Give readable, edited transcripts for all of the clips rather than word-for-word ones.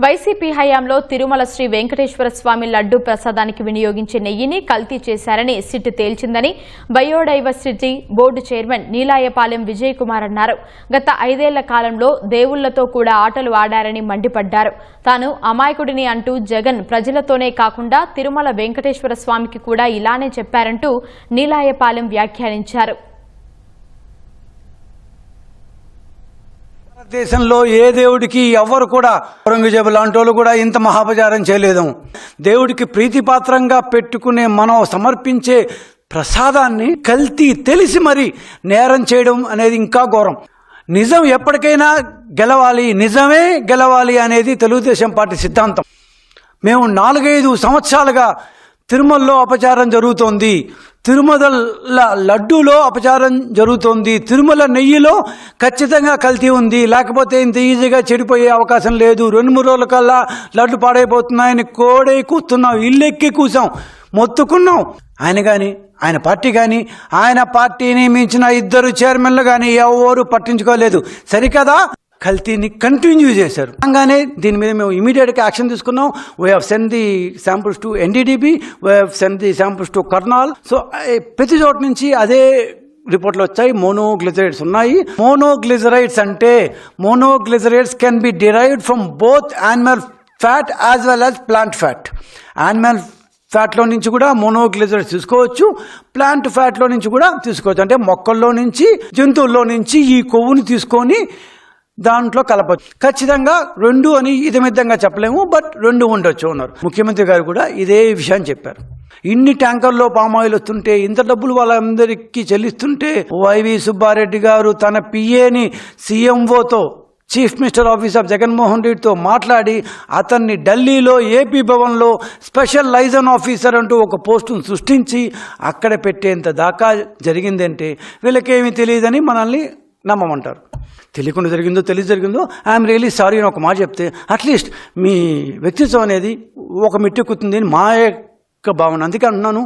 YCP హయాంలో తిరుమల శ్రీ వెంకటేశ్వర స్వామి లడ్డు ప్రసాదానికి వినియోగించే నెయ్యిని కల్తీ చేశారని సిట్ తేల్చిందని biodiversity board chairman Neelayapalem Vijay Kumar అన్నారు. గత 5 ఏళ్ల కాలంలో దేవుళ్లతో కూడా ఆటలు ఆడారని మండిపడ్డారు. తాను అమాయకుడిని అంటూ జగన్ ప్రజలతోనే కాకుండా తిరుమల వెంకటేశ్వర స్వామికి కూడా ఇలానే చెప్పారంటూ నీలాయపాలెం వ్యాఖ్యానించారు. దేశంలో ఏ దేవుడికి ఎవరు కూడా ఔరంగజేబు లాంటి వాళ్ళు కూడా ఇంత మహాపచారం చేయలేదు. దేవుడికి ప్రీతిపాత్రంగా పెట్టుకునే మనం సమర్పించే ప్రసాదాన్ని కల్తీ తెలిసి మరి నేరం చేయడం అనేది ఇంకా ఘోరం. నిజం ఎప్పటికైనా గెలవాలి, నిజమే గెలవాలి అనేది తెలుగుదేశం పార్టీ సిద్ధాంతం. మేము 4-5 సంవత్సరాలుగా తిరుమలలో అపచారం జరుగుతోంది, తిరుమల లడ్డూలో అపచారం జరుగుతోంది, తిరుమల నెయ్యిలో ఖచ్చితంగా కల్తీ ఉంది, లేకపోతే ఇంత ఈజీగా చెడిపోయే అవకాశం లేదు, 2-3 రోజుల కల్లా లడ్డు పాడైపోతున్నాయని కోడై కూస్తున్నాం, ఇల్లెక్కి కూసాం, మొత్తుకున్నాం. ఆయన కానీ ఆయన పార్టీ కానీ ఆయన పార్టీని మించిన 2 చైర్మన్లు కానీ ఎవరు పట్టించుకోలేదు. సరికదా కల్తీని కంటిన్యూ చేశారు. అనగానే దీని మీద మేము ఇమీడియట్గా యాక్షన్ తీసుకున్నాం. We have send the samples to NDDB, we have send the samples to Karnal. So ప్రతి చోట నుంచి అదే రిపోర్ట్లు వచ్చాయి. మోనోగ్లిజరైడ్స్ ఉన్నాయి. మోనోగ్లిజరైడ్స్ అంటే monoglycerides can be derived from both animal fat as well as plant fat. Animal ఫ్యాట్లో నుంచి కూడా మోనోగ్లిజరైడ్స్ తీసుకోవచ్చు, ప్లాంట్ ఫ్యాట్లో నుంచి కూడా తీసుకోవచ్చు. అంటే మొక్కల్లో నుంచి, జంతువుల్లో నుంచి ఈ కొవ్వుని తీసుకొని దాంట్లో కలపచ్చు. ఖచ్చితంగా 2 అని ఇదమిద్దంగా చెప్పలేము, బట్ 2 ఉండొచ్చు అన్నారు. ముఖ్యమంత్రి గారు కూడా ఇదే విషయాన్ని చెప్పారు. ఇన్ని ట్యాంకర్లో పామాయిల్ వస్తుంటే, ఇంత డబ్బులు వాళ్ళందరికీ చెల్లిస్తుంటే వైవి సుబ్బారెడ్డి గారు తన పిఏని సీఎంఓతో, chief minister office of Jaganmohan రెడ్డితో మాట్లాడి అతన్ని ఢిల్లీలో ఏపీ భవన్లో స్పెషల్ లైజన్ ఆఫీసర్ అంటూ ఒక పోస్టును సృష్టించి అక్కడ పెట్టేంత దాకా జరిగిందంటే వీళ్ళకేమీ తెలియదని మనల్ని నమ్మమంటారు. తెలియకుండా జరిగిందో జరిగిందో ఐఎమ్ రియలీ సారీ అని ఒక మాట చెప్తే అట్లీస్ట్ మీ వ్యక్తిత్వం అనేది ఒక మెట్టెక్కుతుంది అని మా యొక్క భావన. అందుకే అంటున్నాను,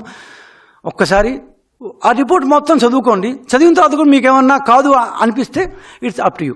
ఒక్కసారి ఆ రిపోర్ట్ మొత్తం చదువుకోండి. చదివిన తర్వాత కూడా మీకు ఏమన్నా కాదు అనిపిస్తే ఇట్స్ అప్ టు యూ.